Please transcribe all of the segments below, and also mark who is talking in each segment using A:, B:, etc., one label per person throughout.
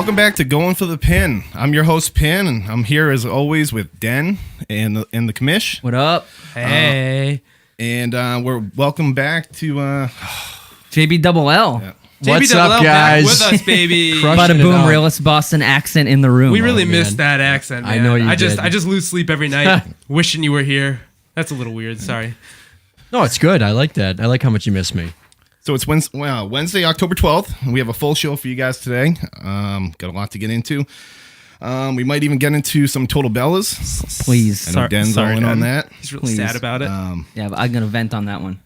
A: Welcome back to Going for the Pin. I'm your host, Pynn, and I'm here as always with Den and the commish.
B: What up?
C: Hey.
A: And we're welcome back to
B: JB Double L.
A: Yeah.
D: What's up, guys?
C: Back with us, baby.
B: Bada boom, realist Boston accent in the room.
C: We really missed that accent, man.
D: I know you
C: I
D: did.
C: just lose sleep every night wishing you were here. That's a little weird. Sorry.
D: No, it's good. I like that. I like how much you miss me.
A: So it's Wednesday, October 12th. And we have a full show for you guys today. Got a lot to get into. We might even get into some Total Bellas.
B: Please.
A: I know Den's all in on that.
C: He's really sad about it.
B: Yeah, but I'm going to vent on that one.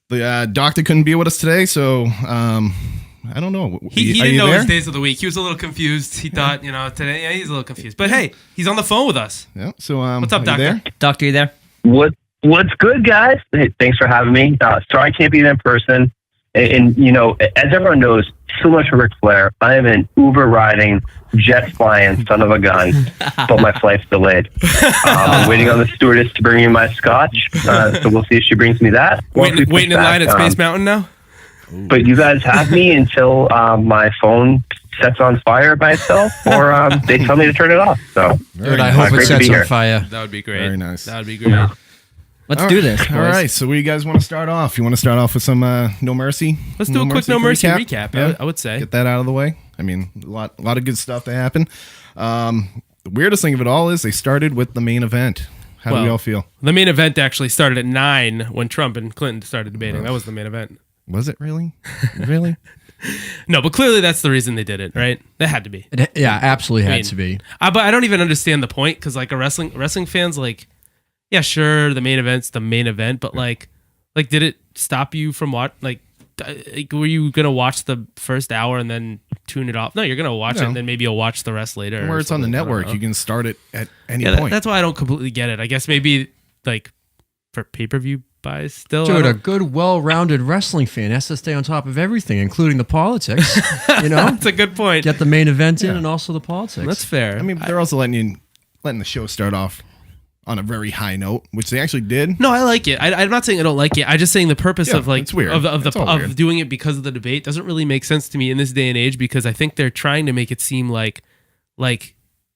A: The doctor couldn't be with us today, so I don't know.
C: He
A: Are
C: didn't
A: you
C: know
A: there?
C: his days of the week. He was a little confused. He thought, today, yeah, he's a little confused. But hey, he's on the phone with us.
A: Yeah. So
C: What's up,
A: are you
C: doctor?
A: there?
B: Doctor, you there?
E: What's good, guys? Hey, thanks for having me. Sorry I can't be there in person. And as everyone knows, so much for Ric Flair. I am an Uber riding, jet flying son of a gun, but my flight's delayed. I'm waiting on the stewardess to bring me my scotch. So we'll see if she brings me that.
C: Waiting in line at Space Mountain now?
E: But you guys have me until my phone sets on fire by itself, or they tell me to turn it off. So
D: Good. I hope it
E: great to
D: sets
E: be
D: on
E: here.
D: fire.
C: That would be great.
A: Very nice.
C: That would be great.
B: Let's do this, boys.
A: All right. So where do you guys want to start off? You want to start off with some No Mercy?
C: Let's do a quick No Mercy recap.
A: Yeah.
C: I would say.
A: Get that out of the way. I mean, a lot of good stuff that happened. The weirdest thing of it all is they started with the main event. How do we all feel?
C: The main event actually started at 9 when Trump and Clinton started debating. That was the main event.
A: Was it really? Really?
C: No, but clearly that's the reason they did it, right? That had to be.
D: Yeah, absolutely had to be.
C: But I don't even understand the point because like a wrestling fans like, yeah, sure, the main event's the main event, but like did it stop you from were you gonna watch the first hour and then tune it off? No, you're gonna watch it and then maybe you'll watch the rest later.
A: Where it's on the network, you can start it at any point.
C: That's why I don't completely get it. I guess maybe like for pay-per-view buys still.
D: Dude, a good, well-rounded wrestling fan has to stay on top of everything, including the politics.
C: That's a good point.
D: Get the main event in and also the politics.
C: That's fair.
A: I mean, they're also letting the show start off on a very high note, which they actually did.
C: No, I like it. I'm not saying I don't like it. I'm just saying the purpose of like
A: it's weird.
C: of doing it because of the debate doesn't really make sense to me in this day and age because I think they're trying to make it seem like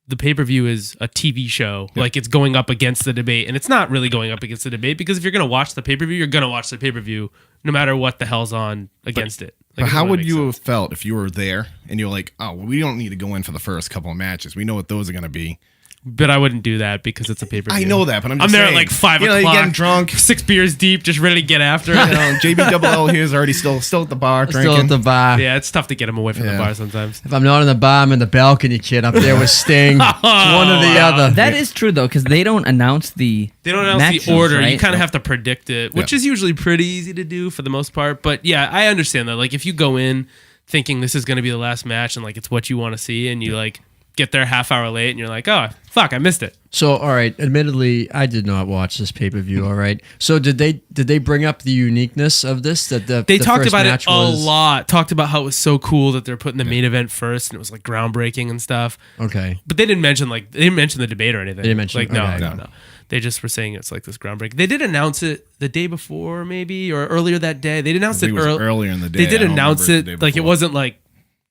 C: the pay-per-view is a TV show, like it's going up against the debate, and it's not really going up against the debate because if you're gonna watch the pay-per-view, you're gonna watch the pay-per-view no matter what the hell's on against it.
A: But how would you have felt if you were there and you're like, oh, well, we don't need to go in for the first couple of matches. We know what those are gonna be.
C: But I wouldn't do that because it's a pay-per-view.
A: I know that, but I'm just
C: there
A: saying,
C: at like 5
A: you know,
C: o'clock.
A: You're getting drunk.
C: 6 beers deep, just ready to get after it.
A: JB Double L here is already still at the bar drinking.
D: Still at the bar.
C: Yeah, it's tough to get him away from the bar sometimes.
D: If I'm not in the bar, I'm in the balcony, kid. Up there with Sting. It's one or the other.
B: That is true, though, because they don't announce the matches,
C: the order.
B: right?
C: You kind of have to predict it, which is usually pretty easy to do for the most part. But yeah, I understand that. Like if you go in thinking this is going to be the last match and like it's what you want to see and you like get there a half hour late and you're like, oh, fuck, I missed it.
D: So, all right, admittedly, I did not watch this pay-per-view, all right? So did they bring up the uniqueness of this? That
C: they
D: the
C: talked
D: first
C: about it
D: match
C: a
D: was...
C: lot. Talked about how it was so cool that they're putting the main event first and it was like groundbreaking and stuff.
D: Okay.
C: But they didn't mention the debate or anything.
D: They didn't mention
C: like no. They just were saying it's like this groundbreaking. They did announce it the day before maybe or earlier that day. They announced it
A: earlier in the day.
C: They did announce it like it
A: before.
C: wasn't like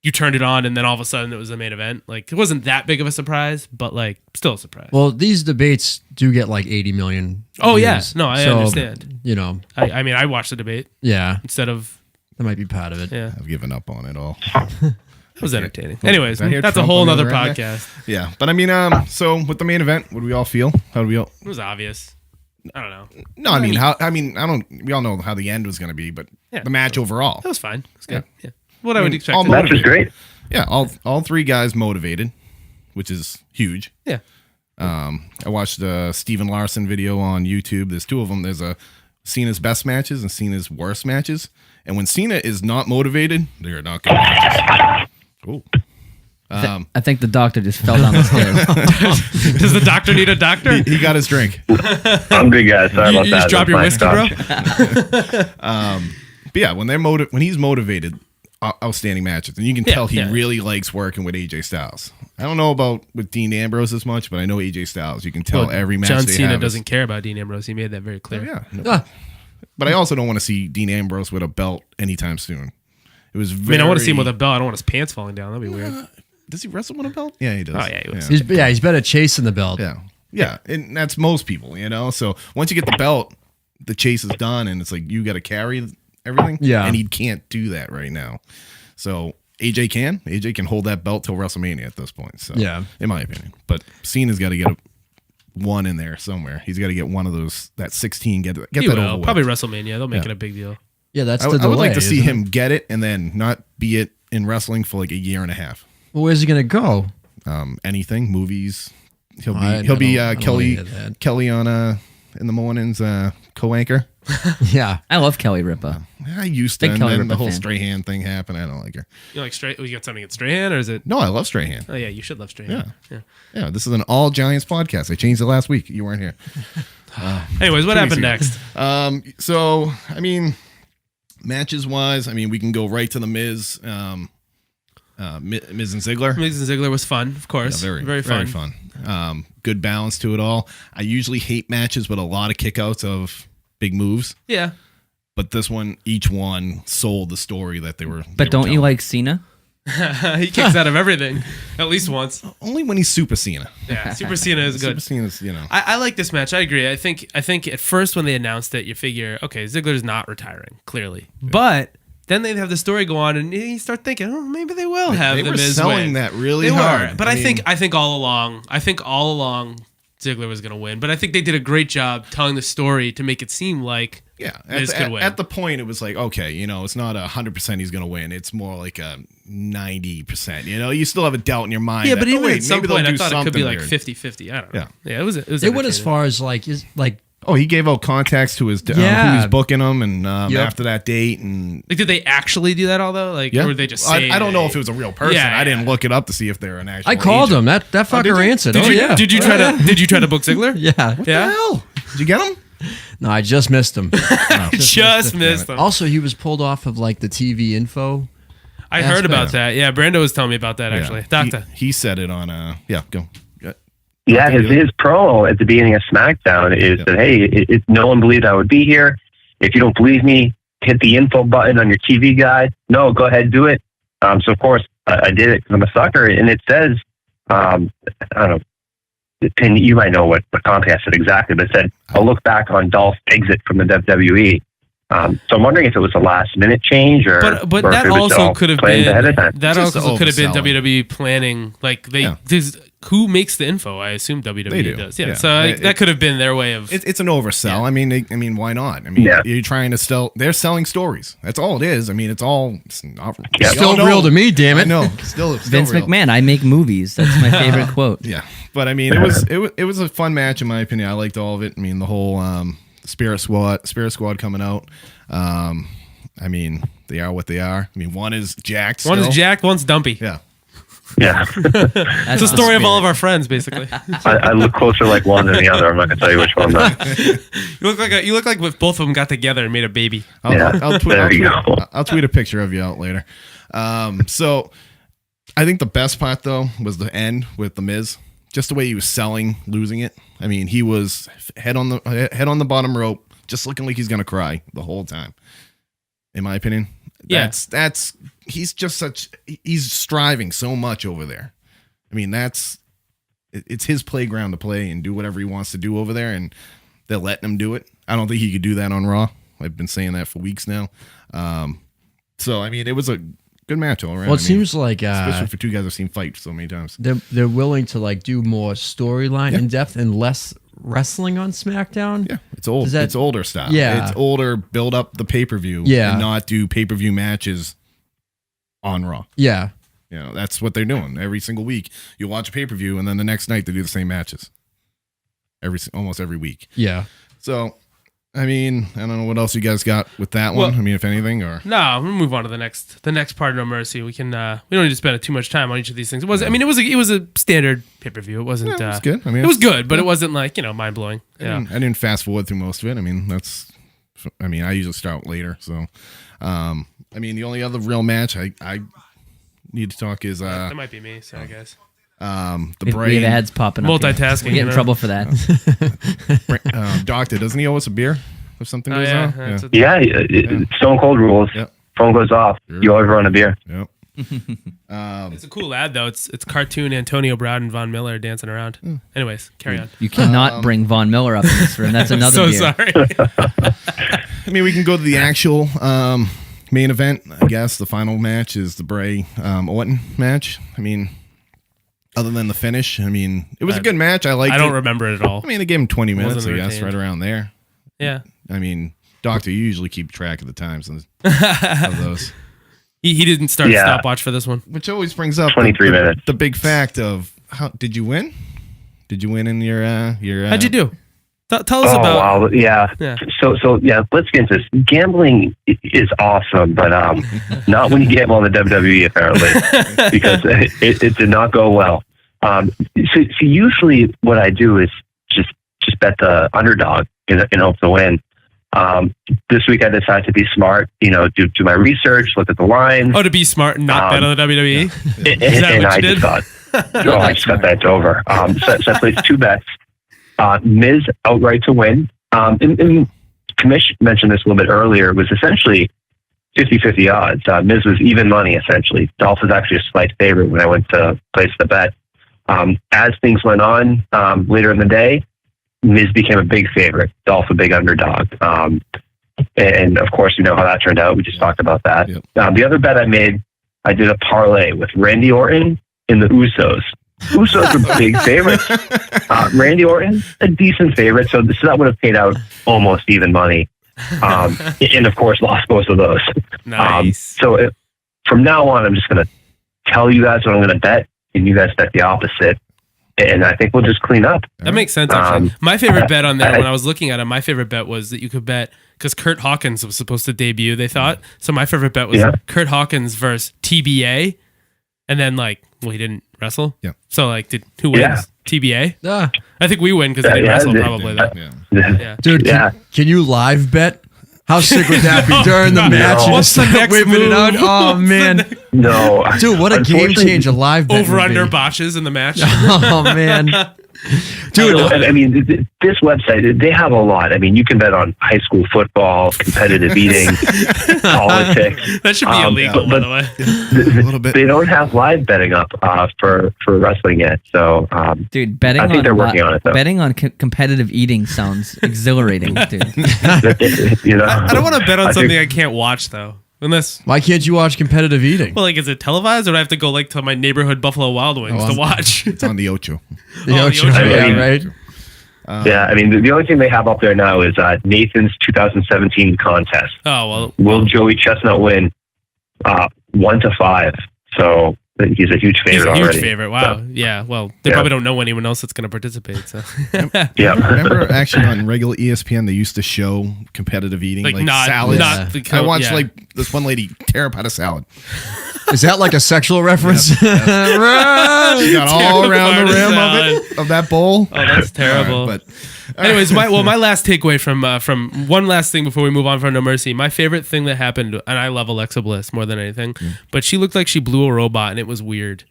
C: you turned it on and then all of a sudden it was the main event. Like it wasn't that big of a surprise, but like still a surprise.
D: Well, these debates do get like 80 million
C: oh yeah,
D: views.
C: no, I
D: So,
C: understand.
D: You know,
C: I mean, I watched the debate
D: yeah,
C: instead of
D: that might be part of it.
C: yeah.
A: I've given up on it all.
C: It was entertaining. Anyways,
A: I hear
C: that's a
A: Trump
C: whole
A: on the
C: nother
A: other end
C: podcast.
A: Yeah, but I mean, so with the main event, what do we all feel? How do we all?
C: It was obvious. I don't know.
A: No, I mean, how? I mean, I don't. We all know how the end was going to be, but the match overall,
C: It was fine. It was good. Yeah. What I would expect.
A: all
E: The match was great.
A: yeah, all three guys motivated, which is huge.
C: Yeah.
A: I watched the Steven Larson video on YouTube. There's two of them. There's a Cena's best matches and Cena's worst matches. And when Cena is not motivated, they're not good matches. Ooh.
B: I think the doctor just fell down the stairs.
C: Does the doctor need a doctor?
A: He got his drink.
E: I'm good, guys. Sorry
C: You
E: about that.
C: just drop your whiskey, bro?
A: But yeah, when he's motivated, outstanding matches, and you can tell he really likes working with AJ Styles. I don't know about with Dean Ambrose as much, but I know AJ Styles. You can tell every match.
C: John
A: they
C: Cena
A: have
C: doesn't care about Dean Ambrose. He made that very clear.
A: Yeah, no. But I also don't want to see Dean Ambrose with a belt anytime soon. It was.
C: I mean, I want to see him with a belt. I don't want his pants falling down. That'd be weird.
A: Does he wrestle with a belt? Yeah, he does.
C: Oh, yeah, he was.
D: He's better chasing the belt.
A: Yeah, and that's most people, So once you get the belt, the chase is done, and it's like you got to carry everything.
D: Yeah,
A: and he can't do that right now. So AJ can hold that belt till WrestleMania at this point. So in my opinion, but Cena's got to get one in there somewhere. He's got to get one of those, that 16. Get that over with.
C: Probably WrestleMania. They'll make it a big deal.
D: Yeah, that's
A: I
D: the delay.
A: I would like to see him get it and then not be it in wrestling for like a year and a half.
D: Well, where's he gonna go?
A: Anything, movies. He'll be Kelly on in the mornings co-anchor.
D: Yeah,
B: I love Kelly Ripa.
A: I used to,
B: Big
A: and
B: Kelly
A: then
B: Ripa
A: the whole
B: fan.
A: Strahan thing happened. I don't like her.
C: You like you got something against Strahan, or is it?
A: No, I love Strahan.
C: Oh yeah, you should love Strahan.
A: Yeah. This is an all Giants podcast. I changed it last week. You weren't here.
C: Anyways, what happened next?
A: So I mean, matches wise, I mean, we can go right to the Miz. Miz and Ziggler.
C: Miz and Ziggler was fun, of course.
A: Yeah,
C: very fun.
A: Very fun. Good balance to it all. I usually hate matches with a lot of kickouts of big moves.
C: Yeah.
A: But this one, each one sold the story that they were.
B: But don't you like Cena?
C: He kicks out of everything, at least once.
A: Only when he's Super Cena.
C: Yeah, Super Cena is good.
A: Super Cena's,
C: I like this match. I agree. I think at first when they announced it, you figure, okay, Ziggler's not retiring, clearly. Yeah. But then they have the story go on, and you start thinking, oh, maybe they will have the Miz win.
A: They were selling that really hard.
C: But I think all along, Ziggler was going to win. But I think they did a great job telling the story to make it seem like Miz could win.
A: At the point, it was like, okay, it's not 100% he's going to win. It's more like a 90%. You still have a doubt in your mind.
C: Yeah, but even at some point, I thought it could be like
A: weird.
C: 50-50. I don't know. Yeah, it was.
D: It went as far as like
A: Oh, he gave out contacts to his who was booking him, and after that date, and
C: did they actually do that all though? Or were they just saying?
A: I don't know if it was a real person.
C: Yeah,
A: I didn't look it up to see if they're an actual.
D: I called
A: agent.
D: him. That fucker answered.
C: Did you try to book Ziggler?
D: Yeah.
A: What the hell? Did you get him?
D: No, I just missed him.
C: Just missed him.
D: Also, he was pulled off of like the TV info.
C: I heard about that. Yeah, Brando was telling me about that actually. Doctor,
A: he said it on go.
E: Yeah, his promo at the beginning of SmackDown is that, hey, no one believed I would be here. If you don't believe me, hit the info button on your TV guide. No, go ahead, do it. So, of course, I did it because I'm a sucker. And it says, I don't know, Pynn, you might know what Comcast said exactly, but it said, I'll look back on Dolph's exit from the WWE. So I'm wondering if it was a last minute change or
C: that also could have been WWE planning. Like who makes the info? I assume WWE does. Yeah. So that could have been their way of.
A: It's an oversell.
C: Yeah.
A: I mean, why not? You're trying to sell. They're selling stories. That's all it is. It's all. It's not,
D: still real to me. Damn it.
A: No, still
B: Vince
A: real.
B: McMahon. I make movies. That's my favorite quote.
A: Yeah, but it was a fun match in my opinion. I liked all of it. The whole. Spirit Squad coming out. They are what they are. One is jacked.
C: One is jacked. One's dumpy.
A: Yeah.
E: Yeah.
C: It's the story of all of our friends, basically.
E: I look closer like one than the other. I'm not gonna tell you which one.
C: You look like if both of them got together and made a baby.
A: I'll tweet a picture of you out later. So I think the best part though was the end with the Miz. Just the way he was selling, losing it. He was head on the bottom rope, just looking like he's gonna cry the whole time. In my opinion, he's striving so much over there. It's his playground to play and do whatever he wants to do over there, and they're letting him do it. I don't think he could do that on Raw. I've been saying that for weeks now. It was a good match all around.
D: Well, it seems like
A: especially for two guys I've seen fight so many times.
D: They're willing to like do more storyline in depth and less wrestling on SmackDown.
A: Yeah, it's old. It's older style.
D: Yeah,
A: it's older. Build up the pay-per-view.
D: Yeah,
A: and not do pay-per-view matches on Raw.
D: Yeah,
A: that's what they're doing every single week. You watch a pay-per-view and then the next night they do the same matches. Almost every week.
D: Yeah.
A: So. I don't know what else you guys got with that one. If anything, or
C: no, we'll move on to the next part of No Mercy. We can we don't need to spend too much time on each of these things. It was a standard pay per view. It wasn't.
A: It was good.
C: It was good, but it wasn't like mind blowing.
A: I didn't fast forward through most of it. That's. I usually start later. So, the only other real match I need to talk is
C: that might be me. So I guess.
A: The brain.
B: We have ads popping up.
C: Multitasking.
B: We get in trouble for that.
A: Doctor, doesn't he owe us a beer if something goes on?
E: Stone Cold rules. Yep. Phone goes off. Sure. You owe everyone a beer.
A: Yep.
C: It's a cool ad though. It's cartoon Antonio Brown and Von Miller dancing around. Anyways, carry on.
B: You cannot bring Von Miller up in this room. That's another
C: So
B: beer.
C: sorry.
A: I mean, we can go to the actual main event. I guess the final match is the Bray Orton match. I mean, other than the finish, I mean, it was a good match. I liked it.
C: I don't remember it at all.
A: I mean, they gave him 20 minutes,
C: Wasn't
A: I guess,
C: entertained.
A: right around there.
C: Yeah.
A: I mean, Doctor, you usually keep track of the times of those.
C: He didn't start a
E: Yeah.
C: stopwatch for this one.
A: Which always brings up
E: 23 minutes.
A: The big fact of how did you win? Did you win in your
C: How'd you do? Tell us
E: Oh
C: about.
E: wow, yeah.
C: Yeah.
E: So yeah, let's get into this. Gambling is awesome, but not when you gamble on the WWE apparently, because it did not go well. So usually what I do is just bet the underdog in hopes to win. This week I decided to be smart, do my research, look at the lines.
C: Oh, to be smart and not bet on the WWE?
E: And,
C: Is that what
E: I
C: you did?
E: just thought, I just got bent over. So I placed 2 bets. Miz outright to win. And Commish mentioned this a little bit earlier. It was essentially 50-50 odds. Miz was even money, essentially. Dolph was actually a slight favorite when I went to place the bet. As things went on later in the day, Miz became a big favorite. Dolph a big underdog. And of course, you know how that turned out. We just talked about that.
A: Yep.
E: The other bet I made, I did a parlay with Randy Orton and the Usos. Usos are big favorites. Randy Orton, a decent favorite. So that would have paid out almost even money. And of course, lost both of those.
C: Nice.
E: From now on, I'm just going to tell you guys what I'm going to bet, and you guys bet the opposite. And I think we'll just clean up.
C: That makes sense, actually. My favorite bet on there, when I was looking at it, my favorite bet was that you could bet, because Kurt Hawkins was supposed to debut, they thought. So my favorite bet was Kurt Hawkins versus TBA. And then, he didn't wrestle.
A: Yeah.
C: So, who wins?
E: Yeah.
C: TBA? I think we win because they didn't wrestle, probably, though. Yeah.
D: Dude,
E: Yeah.
D: can you live bet? How sick would that be during the
C: No.
D: match?
C: What's the next
D: whipping it out?
C: move?
D: Oh, man.
E: No.
D: Dude, what a game
E: Unfortunately,
D: changer live bet
C: Over
D: would
C: under
D: be.
C: botches in the match.
D: Oh, man. Dude,
E: I mean, this website, they have a lot. I mean, you can bet on high school football, competitive eating, politics.
C: That should be illegal, by
E: but-
C: the way.
A: A little bit.
E: They don't have live betting up for wrestling yet. So,
B: Dude, betting
E: I think
B: on
E: they're working on it, though.
B: betting on competitive eating sounds exhilarating, dude.
C: I don't want to bet on
E: I think-
C: something I can't watch, though. Unless,
D: why can't you watch competitive eating?
C: is it televised, or do I have to go to my neighborhood Buffalo Wild Wings to watch?
A: It's on the Ocho.
D: The Ocho,
C: Ocho,
D: yeah,
E: yeah.
D: right?
E: Yeah, I mean, the only thing they have up there now is Nathan's 2017 contest.
C: Oh, well,
E: Will Joey Chestnut win 1-5? So he's a huge
C: he's
E: favorite
C: a huge
E: already.
C: favorite. Wow.
E: So,
C: Yeah, well, they
E: Yeah.
C: probably don't know anyone else that's going to participate, so.
E: yeah.
A: Remember, actually, on regular ESPN, they used to show competitive eating, like
C: not
A: salads.
C: the
A: I watched
C: yeah.
A: this one lady tear apart a salad.
D: Is that like a sexual reference?
A: She got all around the rim of that bowl.
C: Oh, that's terrible.
A: All right,
C: Anyways, my last takeaway from one last thing before we move on from No Mercy. My favorite thing that happened, and I love Alexa Bliss more than anything, but she looked like she blew a robot, and it was weird.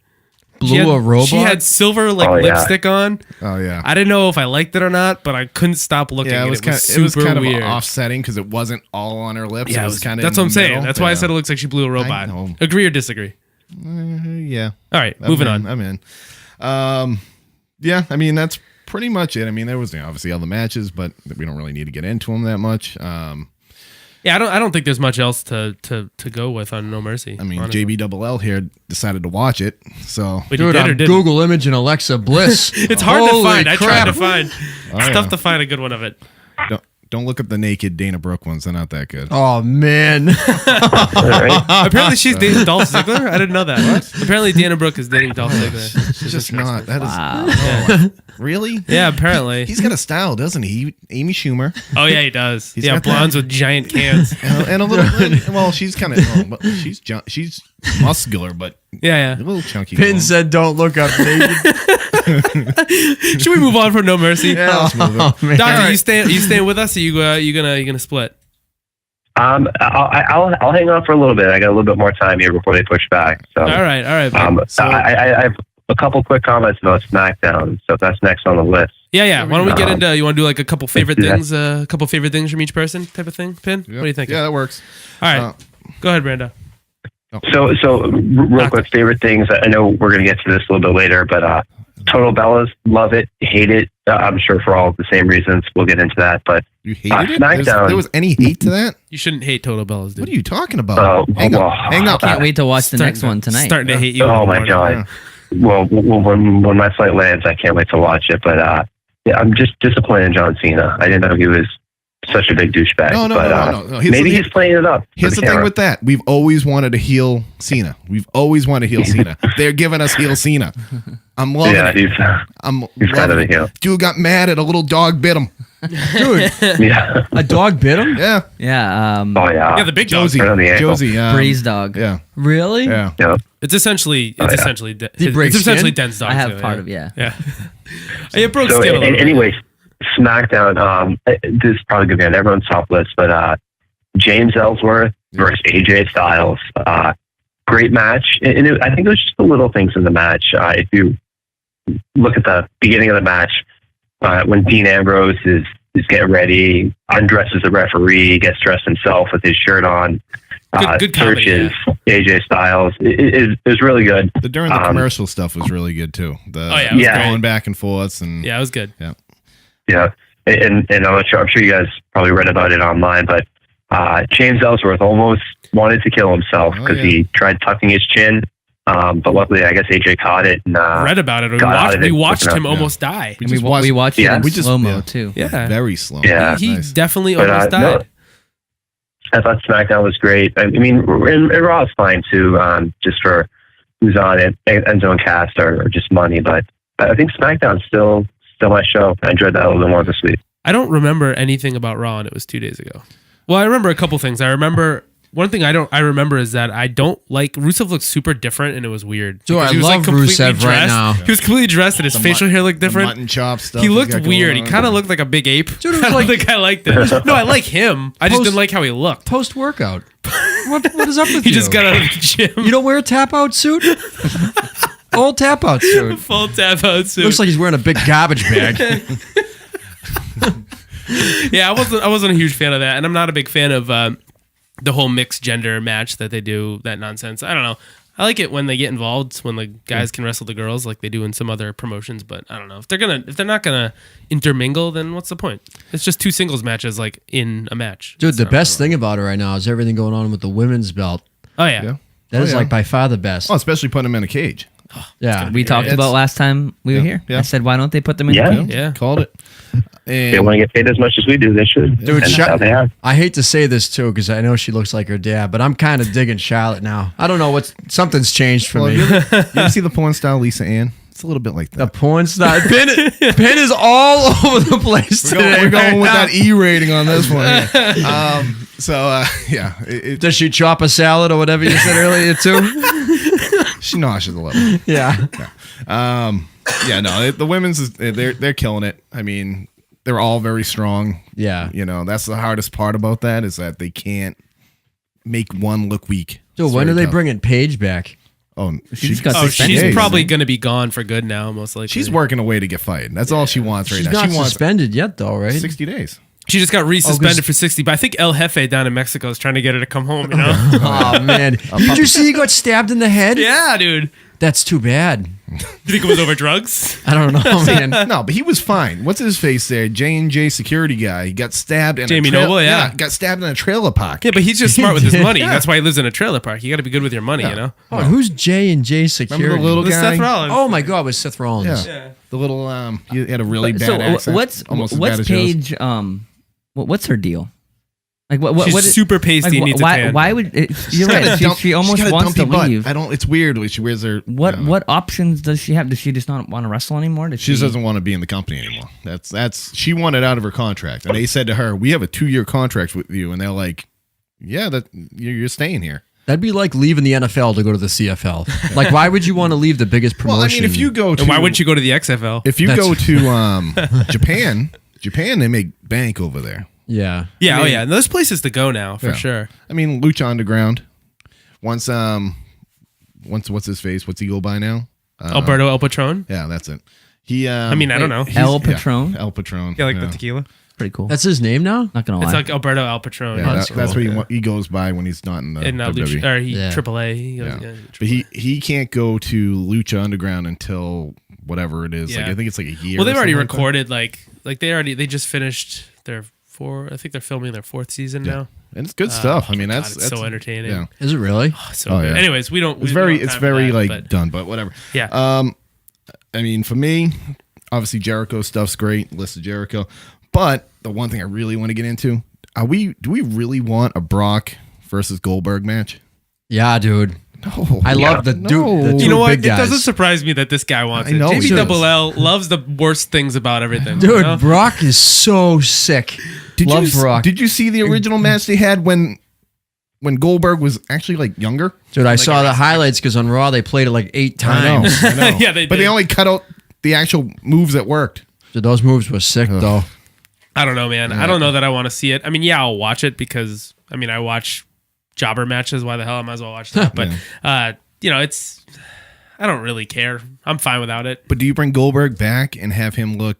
D: Blew a robot?
C: She had silver
E: Oh, yeah.
C: lipstick on.
A: Oh yeah.
C: I didn't know if I liked it or not, but I couldn't stop looking.
A: Yeah,
C: and
A: it was
C: super
A: kind of
C: weird.
A: offsetting because it wasn't all on her lips.
C: Yeah,
A: it was kind of.
C: that's what I'm saying. That's why I said it looks like she blew a robot.
A: know.
C: Agree or disagree?
A: Yeah.
C: All right, moving on.
A: I'm in. Yeah, I mean that's pretty much it. I mean there was obviously other matches, but we don't really need to get into them that much.
C: Yeah, I don't think there's much else to go with on No Mercy.
A: I mean
C: honestly.
A: JBLL here decided to watch it, so
C: But you
D: Dude,
C: did or
D: I'm
C: didn't?
D: Google imaging Alexa Bliss.
C: It's hard to
D: Holy
C: find. I tried
D: crap.
C: to find. It's
A: yeah.
C: tough to find a good one of it.
A: don't look up the naked Dana Brooke ones. They're not that good.
D: Oh, man.
E: All right.
C: Apparently she's dating Dolph Ziggler. I didn't know that. Apparently Dana Brooke is dating Dolph Ziggler.
A: It's just not. That is
B: Wow.
A: really.
C: Yeah, apparently.
A: He's got a style, doesn't he? Amy Schumer.
C: Oh yeah, he does.
A: He's
C: Yeah,
A: got that.
C: blondes with giant cans.
A: And a little bit. Well, she's kind of. She's muscular, but
C: Yeah,
A: a little chunky.
D: Pynn
A: girl.
D: said don't look up naked.
C: yeah. Should we move on from No Mercy?
A: Yeah, let's move it.
D: Oh, man.
C: Doctor, you staying with us? Or you gonna split?
E: I'll hang on for a little bit. I got a little bit more time here before they push back. So,
C: All right.
E: I have a couple quick comments about SmackDown. So that's next on the list.
C: Yeah. Why don't we get into? You want to do like a couple favorite
E: Yeah.
C: things? A couple favorite things from each person, type of thing. Pin.
A: Yep.
C: What do you think?
A: Yeah, that works.
C: All right. Go ahead, Brando.
E: Real quick, favorite things. I know we're going to get to this a little bit later, but Total Bellas, love it, hate it. I'm sure for all the same reasons. We'll get into that. But
A: You hated it?
E: SmackDown.
A: There was any hate to that?
C: You shouldn't hate Total Bellas, dude.
A: What are you talking about? Hang up.
B: Can't wait to watch the next one tonight.
C: Starting to hate you.
E: Oh my god. Well, when my flight lands, I can't wait to watch it. But yeah, I'm just disappointed in John Cena. I didn't know he was such a big douchebag. No. Maybe he's playing it up.
A: Here's the thing with that. We've always wanted to heel Cena. They're giving us heel Cena. I'm loving it.
E: He's kind of a heel.
A: Dude got mad at a little dog bit him.
D: Dude,
E: Yeah.
D: a dog bit him?
A: Yeah.
B: Yeah.
E: Oh yeah.
C: Yeah, the big dog.
A: Josie.
B: Bree's dog.
A: Yeah.
B: Really?
A: Yeah.
E: Yeah.
C: It's essentially
D: He breaks skin?
C: Den's dog.
B: I have
C: too,
B: part of yeah.
C: Yeah. It broke
E: So,
C: skin a little bit.
E: anyways, SmackDown. This is probably gonna be on everyone's top list, but James Ellsworth versus AJ Styles. Great match, and I think it was just the little things in the match. If you look at the beginning of the match, when Dean Ambrose is getting ready, undresses the referee, gets dressed himself with his shirt on,
C: Good comedy,
E: searches AJ Styles. It was really good.
A: During the commercial stuff was really good too.
C: It was
A: going back and forth and
C: Yeah, it was good.
E: Yeah, and I'm sure you guys probably read about it online, but James Ellsworth almost wanted to kill himself because he tried tucking his chin, but luckily I guess AJ caught it. And,
C: read about it. We watched him almost die.
B: We watched it in slow-mo too.
C: Yeah.
A: very slow.
E: Yeah.
C: He
A: Nice.
C: definitely
E: But,
C: almost died.
E: no, I thought SmackDown was great. I mean, and Raw's fine too, just for who's on it, End Zone Cast or just money. But I think SmackDown's still my show. I enjoyed that a little bit more this week.
C: I don't remember anything about Raw, and it was 2 days ago. Well, I remember a couple things. I remember one thing I remember is that I don't like Rusev looked super different, and it was weird.
D: Dude,
C: Because
D: I
C: he was,
D: love
C: completely
D: Rusev right
C: dressed.
D: now.
C: He was completely dressed, and his facial hair looked different.
A: Mutton chop stuff.
C: He looked
A: got going
C: weird. He
A: on.
C: kind of looked like a big ape.
D: Dude, it was
C: I don't
D: like-
C: think I liked it. No, I like him. I just didn't like how he looked.
D: Post-workout. What is up with
C: He
D: you?
C: just got out of the gym.
D: You don't wear a tap-out suit? Old tap-out suit.
C: Full tap out suit.
D: Looks like he's wearing a big garbage bag.
C: Yeah, I wasn't a huge fan of that, and I'm not a big fan of the whole mixed gender match that they do. That nonsense. I don't know. I like it when they get involved, when the guys can wrestle the girls like they do in some other promotions. But I don't know if they're not gonna intermingle, then what's the point? It's just two singles matches like in a match.
D: Dude, the best thing about it right now is everything going on with the women's belt.
C: Oh yeah.
A: Yeah.
D: That is
A: yeah.
D: like by far the best.
A: Oh, especially putting him in a cage.
D: Yeah.
B: We talked about last time we were here.
A: yeah.
B: I said, why don't they put them in
E: Yeah.
B: the cage?
C: Yeah.
A: Called it.
E: They
A: And
E: want to get paid as much as we do. They should.
D: Dude,
E: And that's how they have.
D: I hate to say this too because I know she looks like her dad, but I'm kind of digging Charlotte now. I don't know something's changed for me.
A: you ever see the porn star Lisa Ann? It's a little bit like
D: The
A: that.
D: porn star Pynn is all over the place today.
A: We're going with
D: right
A: that E rating on this one. Yeah.
D: now. Does she chop a salad or whatever you said earlier too?
A: She nauseous a little.
D: Yeah.
A: Yeah, no, the women's they're killing it. I mean, they're all very strong.
D: Yeah.
A: You know, that's the hardest part about that is that they can't make one look weak.
D: Dude,
A: It's
D: when
A: very
D: are they
A: tough.
D: bringing Paige back?
A: Oh,
B: She's got
C: Oh,
B: suspended.
C: she's
A: days.
C: probably going to be gone for good now, most likely.
A: She's working a way to get fired. That's all she wants right
D: She's
A: now.
D: not
A: She wants
D: suspended yet, though, right?
A: 60 days.
C: She just got resuspended
D: 'cause-
C: for 60, but I think El Jefe down in Mexico is trying to get her to come home, you know?
D: Oh man! Did you see he got stabbed in the head?
C: Yeah, dude.
D: That's too bad.
C: You think it was over drugs?
D: I don't know, man.
A: No, but he was fine. What's his face there? J&J security guy. He got stabbed in
C: Jamie
A: a trailer.
C: Noble, yeah.
A: Got stabbed in a trailer park.
C: Yeah, but he's just smart with his
D: did.
C: money.
A: Yeah.
C: That's why he lives in a trailer park. You got to be good with your money, you know?
D: Oh, who's J&J Security?
A: Remember the little
C: With
A: guy?
C: Seth Rollins.
D: Oh my God, it was Seth Rollins.
A: Yeah. The little he had a really bad
B: So
A: accent.
B: what's
A: Almost as bad as yours.
B: Paige? What's her deal? Like what?
C: She's
B: what is-
C: super pasty
B: like,
C: and needs a
B: why?
C: tan.
B: Why would you're
A: She's got
B: right?
A: a dump-
B: She almost
A: she's got a
B: wants to
A: dumpy butt.
B: leave.
A: I don't. It's weird when she wears her.
B: What options does she have? Does she just not want to wrestle anymore? Does
A: She just doesn't want to be in the company anymore. That's she wanted out of her contract, and they said to her, "We have a 2-year contract with you," and they're like, "Yeah, that you're staying here."
D: That'd be like leaving the NFL to go to the CFL. Like, why would you want to leave the biggest promotion?
A: Well, I mean, if you go to
C: And why wouldn't you go to the XFL?
A: if you
D: That's-
A: go to Japan, they make bank over there.
D: Yeah.
C: Yeah,
A: I mean-
C: oh yeah. And there's places to go now, for
A: Yeah.
C: sure.
A: I mean, Lucha Underground. Once what's his face? What's he go by now?
C: Alberto El Patron.
A: Yeah, that's it. He.
C: I mean, I don't know.
B: El Patron.
A: El Patron.
F: Yeah, like the tequila.
B: Pretty cool.
D: That's his name now?
B: Not gonna lie.
C: It's like Alberto Al Patron.
A: Yeah,
D: that's
A: that's
D: cool.
A: what he goes by when he's not in the
C: And
A: WWE.
C: Lucha, or
D: Yeah.
C: AAA. He goes,
A: Yeah.
C: yeah,
A: But
C: AAA.
A: he can't go to Lucha Underground until whatever it is. Like
C: Yeah.
A: I think it's like a year.
C: Well, they've
A: or
C: already
A: something
C: recorded they just finished their I think they're filming their 4th season now.
A: Like that. And it's good stuff. I mean,
C: God,
A: that's
C: it's so entertaining.
A: Yeah,
D: Is it really?
C: Oh, so
A: Oh,
C: good.
A: yeah.
C: Anyways, we don't.
A: it's
C: we
A: very
C: don't have
A: it's
C: time
A: very
C: for that,
A: like
C: but
A: done, but whatever.
C: yeah.
A: I mean, for me, obviously Jericho stuff's great. List of Jericho, but the one thing I really want to get into: do we really want a Brock versus Goldberg match?
D: Yeah, dude.
A: No,
D: I love the
A: No.
D: dude. The two
C: You know what?
D: big
C: It
D: guys.
C: doesn't surprise me that this guy wants
A: I
C: it.
A: know he
C: JB
A: does.
C: Double L loves the worst things about everything.
D: Dude,
C: you know?
D: Brock is so sick. Love Brock.
A: Did you see the original match they had when Goldberg was actually like younger?
D: Dude, I
C: Like
D: saw
C: a
D: the
C: wrestler.
D: highlights because on Raw they played it like 8 times.
A: I know.
C: Yeah, they
A: But they
C: did.
A: only cut out the actual moves that worked.
D: Dude, those moves were sick though.
C: I don't know, man. I don't know that I want to see it. I mean, yeah, I'll watch it because I watch jobber matches. Why the hell I might as well watch that? But it's I don't really care. I'm fine without it.
A: But do you bring Goldberg back and have him look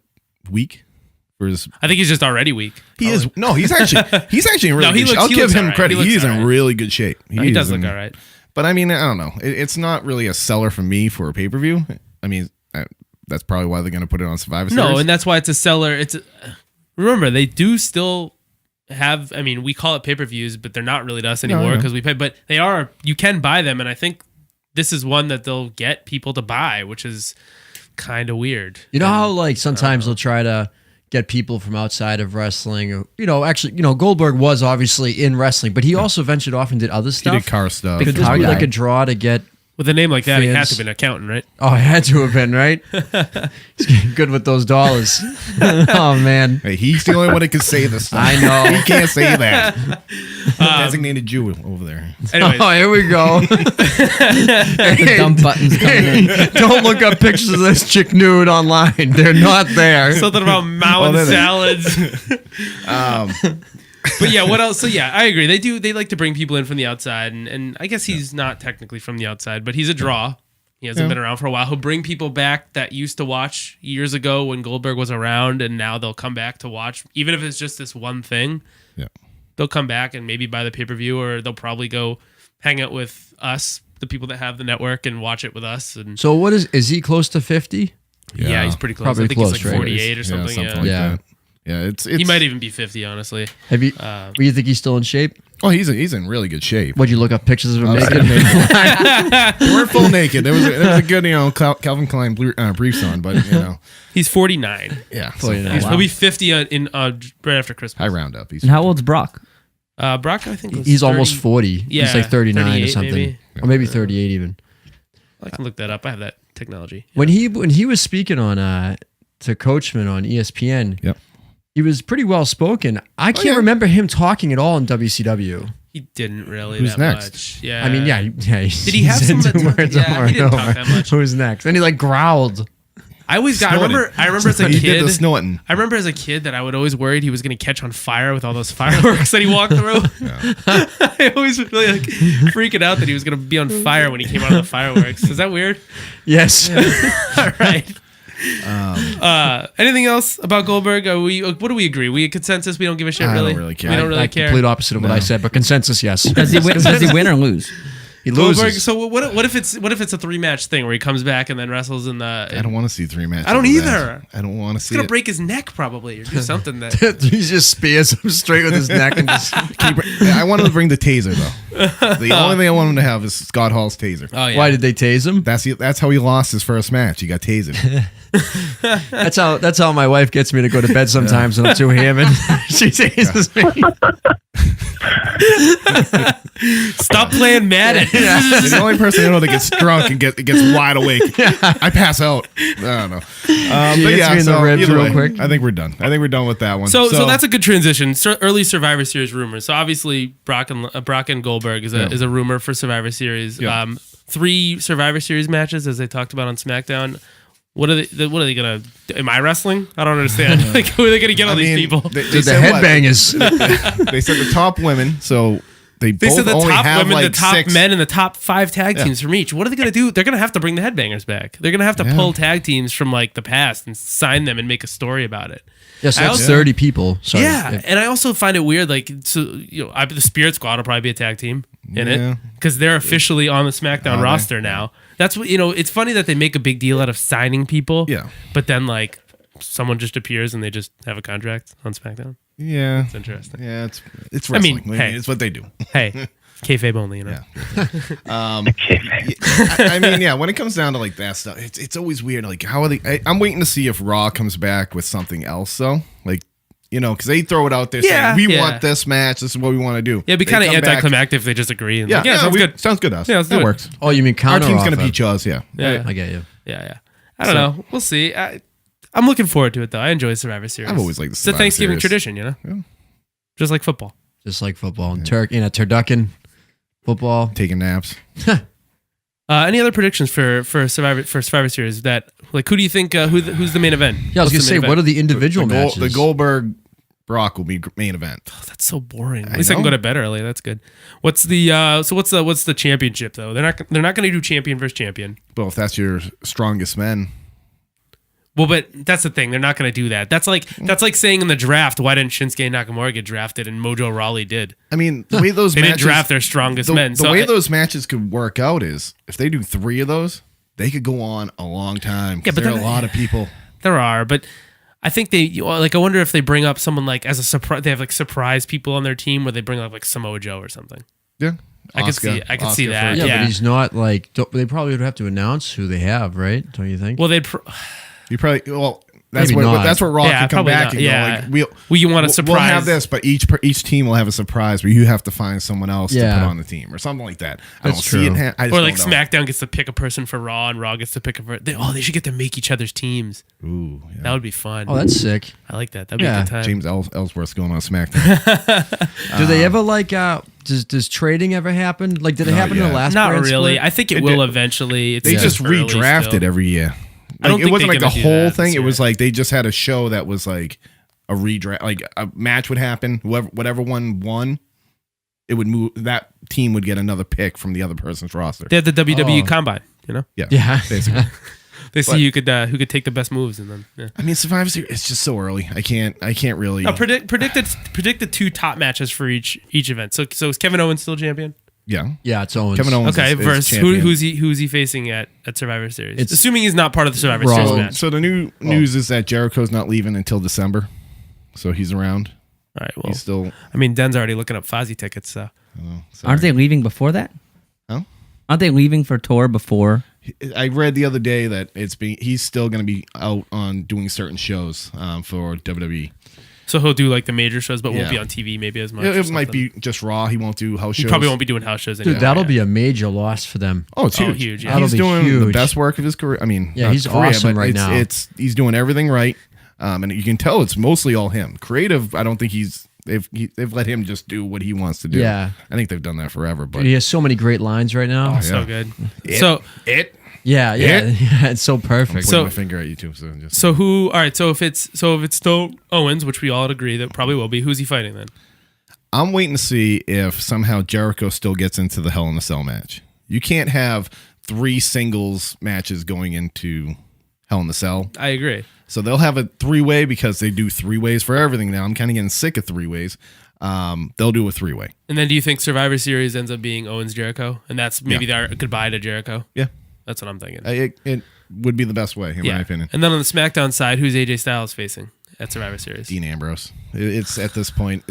A: weak? For his,
C: I think he's just already weak.
A: he is no, he's actually in really
C: No, he
A: good
C: looks-
A: shape. I'll
C: he
A: give
C: looks
A: him
C: all right.
A: credit.
C: He looks
A: He's
C: all
A: in
C: right.
A: really good shape.
C: He does
A: is
C: look
A: in-
C: all right.
A: But I mean, I don't know. It's not really a seller for me for a pay per view. I mean, that's probably why they're going to put it on Survivor Series.
C: No, and that's why it's a seller. Remember, they do still have. I mean, we call it pay-per-views, but they're not really to us anymore
A: no.
C: because we pay. But they are. You can buy them, and I think this is one that they'll get people to buy, which is kind of weird.
D: You know how like sometimes they'll try to get people from outside of wrestling. Or, actually, Goldberg was obviously in wrestling, but he also ventured off and did other
A: he
D: stuff.
A: did car stuff.
D: Could this
B: car
D: be
B: guy.
D: like a draw to get?
C: With a name like that, he has
D: Fans.
C: to be an accountant, right?
D: Oh, I had to have been right. He's getting good with those dollars. Oh man,
A: Hey, he's the only one that can say this stuff.
D: I know.
A: He can't say that. Designated Jew over there.
C: Anyways,
D: Oh, here we go.
B: The dumb buttons coming in.
D: Don't look up pictures of this chick nude online. They're not there.
C: something about mountain
A: they're there.
C: salads. But yeah, what else? So yeah, I agree. They like to bring people in from the outside, and I guess he's not technically from the outside, but he's a draw. He hasn't been around for a while. He'll bring people back that used to watch years ago when Goldberg was around, and now they'll come back to watch, even if it's just this one thing.
A: Yeah.
C: They'll come back and maybe buy the pay-per-view, or they'll probably go hang out with us, the people that have the network, and watch it with us. And
D: So what is he close to 50?
C: yeah, he's pretty close.
D: Probably
C: I think
D: close,
C: he's like
D: right?
C: 48 or something. Yeah,
A: like
D: Yeah.
A: that. Yeah, it's
C: he might even be 50, honestly.
D: Have you? Do you think he's still in shape?
A: Oh, he's in really good shape.
D: Would you look up pictures of him
A: I was
D: naked?
A: They weren't full naked. There was a good Calvin Klein briefs on, but
C: He's 49.
A: yeah.
D: 49.
C: He'll be 50 right after Christmas.
A: I round up. He's
B: And how old's Brock?
C: Brock, I think was
D: He's
C: 30.
D: almost 40.
C: Yeah,
D: he's like 39 or
C: 38
D: something,
C: maybe.
D: or maybe 38 even.
C: I can look that up. I have that technology.
D: When he was speaking on to Coachman on ESPN,
A: Yep.
D: he was pretty well spoken. I can't
A: yeah.
D: remember him talking at all in WCW.
C: He didn't really
A: Who's
C: that
A: next?
C: much. Yeah.
D: I mean, yeah.
C: Did he have some that talked- yeah, he didn't talk that much.
D: Who's next? And he like growled.
C: I always got. I remember as a
A: He did the
C: kid.
A: snorting.
C: I remember as a kid that I would always worried he was going to catch on fire with all those fireworks that he walked through. I always was really like freaking out that he was going to be on fire when he came out of the fireworks. Is that weird?
D: Yes.
C: All right. Anything else about Goldberg? What do we agree? We a consensus? We don't give a shit.
A: I don't
C: Really?
A: really care.
C: We don't really
D: Like
C: care.
D: complete opposite of what I said, but consensus, yes.
B: Does he win or lose?
D: He
C: Goldberg.
D: loses.
C: So what if it's a 3-match thing where he comes back and then wrestles in the?
A: I don't want to see 3 matches.
C: I don't
A: of that.
C: either.
A: I don't want to
C: He's
A: see
C: gonna
A: it.
C: break his neck probably or do something that.
D: He just spears him straight with his neck and just.
A: I want him to bring the taser though. The only thing I want him to have is Scott Hall's taser.
C: Oh yeah.
D: Why did they tase him?
A: That's how he lost his first match. He got tasered.
D: That's how my wife gets me to go to bed sometimes when I'm too hammered. She tases me.
C: Stop playing Madden.
A: He's the only person I know that gets drunk and gets wide awake. I pass out. I don't know. But
D: hits
A: yeah,
D: me in the
A: so
D: ribs
A: either
D: real
A: way,
D: quick.
A: I think we're done. I think we're done with that one.
C: So that's a good transition. Early Survivor Series rumors. So obviously Brock and Goldberg is a rumor for Survivor Series.
A: Yeah.
C: 3 Survivor Series matches as they talked about on SmackDown. What are they gonna? Am I wrestling? I don't understand. Like, who are they gonna get all these people?
A: They
D: The
A: said what?
D: headbangers.
A: They said the top women. So they
C: They
A: both
C: said the
A: only
C: top
A: have
C: women,
A: like
C: the top
A: 6.
C: men, and the top 5 tag teams from each. What are they going to do? They're going to have to bring the headbangers back. They're going to have to pull tag teams from like the past and sign them and make a story about it.
D: Yes,
C: I
D: that's
C: also-
D: 30 people. Sorry.
C: Yeah, and I also find it weird. Like, so the Spirit Squad will probably be a tag team in it because they're officially on the SmackDown roster now. That's what It's funny that they make a big deal out of signing people.
A: Yeah.
C: but then like someone just appears and they just have a contract on SmackDown.
A: Yeah,
C: It's interesting.
A: yeah, it's wrestling.
C: I mean, hey.
A: It's what they do.
C: Hey, kayfabe only,
A: I mean, yeah, when it comes down to like that stuff, it's always weird. Like, how are they? I'm waiting to see if Raw comes back with something else, though. Like, because they throw it out there saying, we want this match. This is what we want to do.
C: Yeah, it'd be
A: They
C: kind of
A: come back-
C: anticlimactic if they just agree. And
A: Yeah,
C: sounds good.
A: Sounds good to us.
C: Yeah, let's do
A: that
C: it.
A: works.
D: Oh, you mean
A: Our
D: counter
A: team's going to
D: offer.
A: beat Jaws, yeah.
C: Yeah,
D: I get you.
C: yeah. I don't know. We'll see. I'm looking forward to it though. I enjoy Survivor Series.
A: I've always liked the
C: It's a
A: Survivor
C: Thanksgiving
A: Series.
C: tradition,
A: Yeah.
C: just like football.
D: Just like football. And turducken football.
A: Taking naps.
C: Any other predictions for Survivor Series? That like who do you think who's the main event?
D: Yeah, I was going to say, what are the individual
A: the
D: matches?
A: The Goldberg Brock will be main event.
C: Oh, that's so boring. At least I can go to bed early. That's good. What's the what's the championship though? They're not going to do champion versus champion.
A: Well, if that's your strongest men.
C: Well, but that's the thing. They're not going to do that. That's like saying in the draft, why didn't Shinsuke Nakamura get drafted and Mojo Rawley did?
A: I mean, the way those
C: They
A: matches,
C: didn't draft their strongest men.
A: The way those matches could work out is if they do 3 of those, they could go on a long time.
C: Yeah, but
A: there are a
C: then-
A: lot of people.
C: There are, but I think I wonder if they bring up someone like as a surprise. They have like surprise people on their team where they bring up like Samoa Joe or something.
A: Yeah,
C: I could see that.
A: for-
D: yeah,
C: yeah.
D: but he's not like, they probably would have to announce who they have, right? Don't you think?
C: Well,
A: You probably that's
D: Maybe
A: what
D: not.
A: that's what Raw
C: Yeah,
A: can come
C: probably
A: back
C: not.
A: and
C: Yeah.
A: go like
C: you want a
A: we'll
C: surprise.
A: have this, but each team will have a surprise where you have to find someone else to
D: Yeah.
A: put on the team or something like that. I
D: That's
A: don't
D: true.
A: see it. I just
C: Or like
A: don't know.
C: SmackDown gets to pick a person for Raw and Raw gets to pick they should get to make each other's teams.
A: Ooh, yeah.
C: That would be fun.
D: Oh, that's sick.
C: I like that. That'd be
D: Yeah.
C: a good time.
A: James Ellsworth's going on SmackDown.
D: Do they ever like, does trading ever happen? Like, did it happen in
A: yeah.
D: the last
C: Not
D: brand
C: really.
D: split?
C: I think it
A: It
C: will
A: did.
C: eventually. It's
A: They just
C: early
A: redrafted
C: still.
A: every year.
C: I don't
A: Like, it
C: think
A: wasn't
C: they're
A: like the
C: gonna do
A: whole
C: that
A: thing.
C: this
A: It was
C: year.
A: like they just had a show that was like a redraft, like a match would happen. Whatever one won, it would move. That team would get another pick from the other person's roster.
C: They had the WWE
D: Oh.
C: Combine.
A: Yeah,
D: Yeah.
A: basically.
C: They see who could take the best moves and then. Yeah.
A: I mean, Survivor Series. It's just so early. I can't really.
C: No, predict the 2 top matches for each event. So is Kevin Owens still champion?
A: Yeah,
D: Yeah, it's Owens.
A: Kevin Owens.
C: Okay,
A: is
C: versus
A: champion.
C: who's he facing at Survivor Series?
D: It's
C: Assuming he's not part of the Survivor
D: Raw.
C: Series
A: So,
C: match.
A: so the new news is that Jericho's not leaving until December, so he's around.
C: All right. Well,
A: He's still.
C: I mean, Den's already looking up Fozzy tickets. So
B: Aren't they leaving before that?
A: Huh?
B: Aren't they leaving for tour before?
A: I read the other day that he's still going to be out on doing certain shows for WWE.
C: he'll do like the major shows, but won't
A: Yeah.
C: be on TV maybe as much.
A: It
C: or
A: might
C: something.
A: be just Raw. He won't do house
C: He
A: shows.
C: probably won't be doing house shows anymore.
D: Dude, that'll
C: yeah.
D: be a major loss for them.
A: Oh, it's
C: Oh,
A: huge.
C: huge, yeah.
D: That'll
A: He's
D: be
A: doing the
D: huge.
A: best work of his career. I mean,
D: Yeah,
A: not
D: he's
A: career,
D: awesome
A: but
D: right now.
A: He's doing everything right, and you can tell it's mostly all him. Creative, I don't think they've let him just do what he wants to do.
D: Yeah.
A: I think they've done that forever. But
D: He has so many great lines right now.
C: So
A: yeah.
C: good.
A: It-
C: So
D: Yeah, it's so
A: I'm
D: perfect.
A: pointing my finger at you too. So just
C: who? All right. So if it's still Owens, which we all agree that probably will be, who's he fighting then?
A: I'm waiting to see if somehow Jericho still gets into the Hell in a Cell match. You can't have 3 singles matches going into Hell in a Cell.
C: I agree.
A: So they'll have a 3-way because they do 3-ways for everything now. I'm kind of getting sick of 3-ways. They'll do a 3-way.
C: And then do you think Survivor Series ends up being Owens Jericho, and that's maybe their goodbye to Jericho?
A: Yeah.
C: That's what I'm thinking.
A: It would be the best way, in my opinion.
C: And then on the SmackDown side, who's AJ Styles facing at Survivor Series?
A: Dean Ambrose. It's at this point.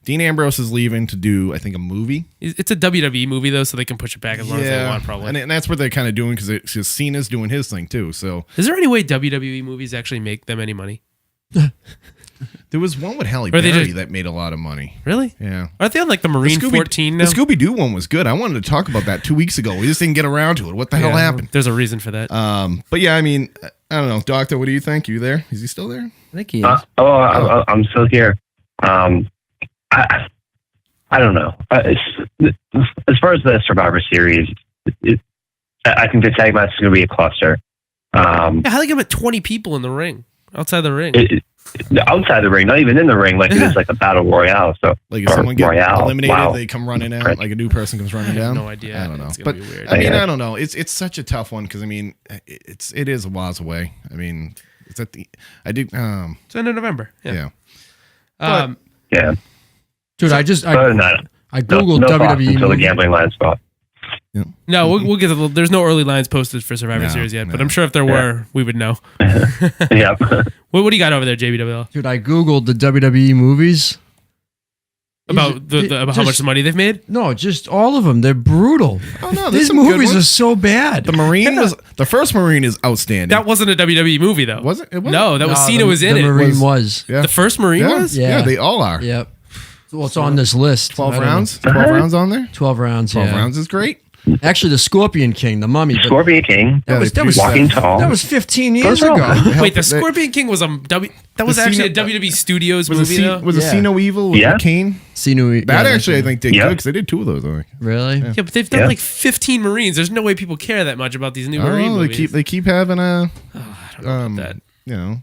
A: Dean Ambrose is leaving to do, I think, a movie.
C: It's a WWE movie though, so they can push it back as long as they want. Probably.
A: and that's what they're kind of doing because Cena's doing his thing too. So
C: Is there any way WWE movies actually make them any money?
A: there was one with Halle
C: Or they
A: Berry
C: just-
A: that made a lot of money.
C: Really?
A: Yeah.
C: Aren't they on like the Marine 14 now?
A: The Scooby Doo one was good. I wanted to talk about that 2 weeks ago. We just didn't get around to it. What the hell happened?
C: There's a reason for that.
A: But yeah, I mean, I don't know, Doctor. What do you think? You there? Is he still there?
B: I think he is.
E: I'm still here. I don't know. As far as the Survivor Series, I think the tag match is going to be a cluster.
C: Yeah, how they get about 20 people in the ring, outside the ring?
E: outside the ring, not even in the ring, like it is like a battle royale. So
A: Like if someone gets
E: royale.
A: eliminated,
E: Wow.
A: they come running out. Like a new person comes running down.
C: no idea.
A: I don't know.
C: It's gonna
A: But
C: be weird.
A: I mean,
E: Yeah.
A: I don't know. It's such a tough one because I mean, it is a whiles away. I mean, it's at the I did
C: It's end of November.
A: yeah.
E: Yeah.
D: Dude, I
E: Other than that,
D: googled
E: no thoughts
D: WWE
E: until the
D: movie.
E: gambling lines go.
C: No, we'll get there's no early lines posted for Survivor
A: No,
C: Series yet, but
A: no.
C: I'm sure if there were, we would know.
E: Yeah.
C: What do you got over there, JBWL?
D: Dude, I googled the WWE movies.
C: About about how much money they've made?
D: No, just all of them. They're brutal.
A: Oh no, there's
D: These
A: some good
D: movies
A: ones.
D: are so bad.
A: The Marine was the first Marine is outstanding.
C: That wasn't a WWE movie though.
A: was it? It wasn't?
C: No, that was Cena was in
D: the
C: it.
D: Marine was.
A: Yeah.
C: The first Marine
A: yeah.
C: was?
A: Yeah.
D: Yeah.
A: They all are.
D: Yep. Well, it's on this list.
A: 12
D: I don't
A: rounds.
D: know.
A: 12 rounds on there.
D: 12 rounds.
A: 12
D: yeah.
A: rounds is great.
D: Actually, the Scorpion King, the Mummy. But
E: Scorpion King,
A: Yeah,
D: was-
A: they
D: that was-
A: produced
E: Walking Tall.
D: that was 15 years
E: Those are all
D: ago.
E: good.
C: Wait, the
A: They-
C: Scorpion King was that was
A: The
C: actually
A: Cena-
C: a WWE Studios
A: Was
C: movie though?
A: it
D: Yeah.
A: See No Evil with
E: Yeah.
A: Kane?
D: Sinu,
A: That
D: yeah,
A: actually I think did
E: Yeah.
A: good because they did two of those. I think.
D: Really?
C: Yeah, but they've done
E: Yeah.
C: like 15 Marines. There's no way people care that much about these new Marine
A: Oh,
C: movies.
A: they keep having a
C: I don't know about that
A: you know,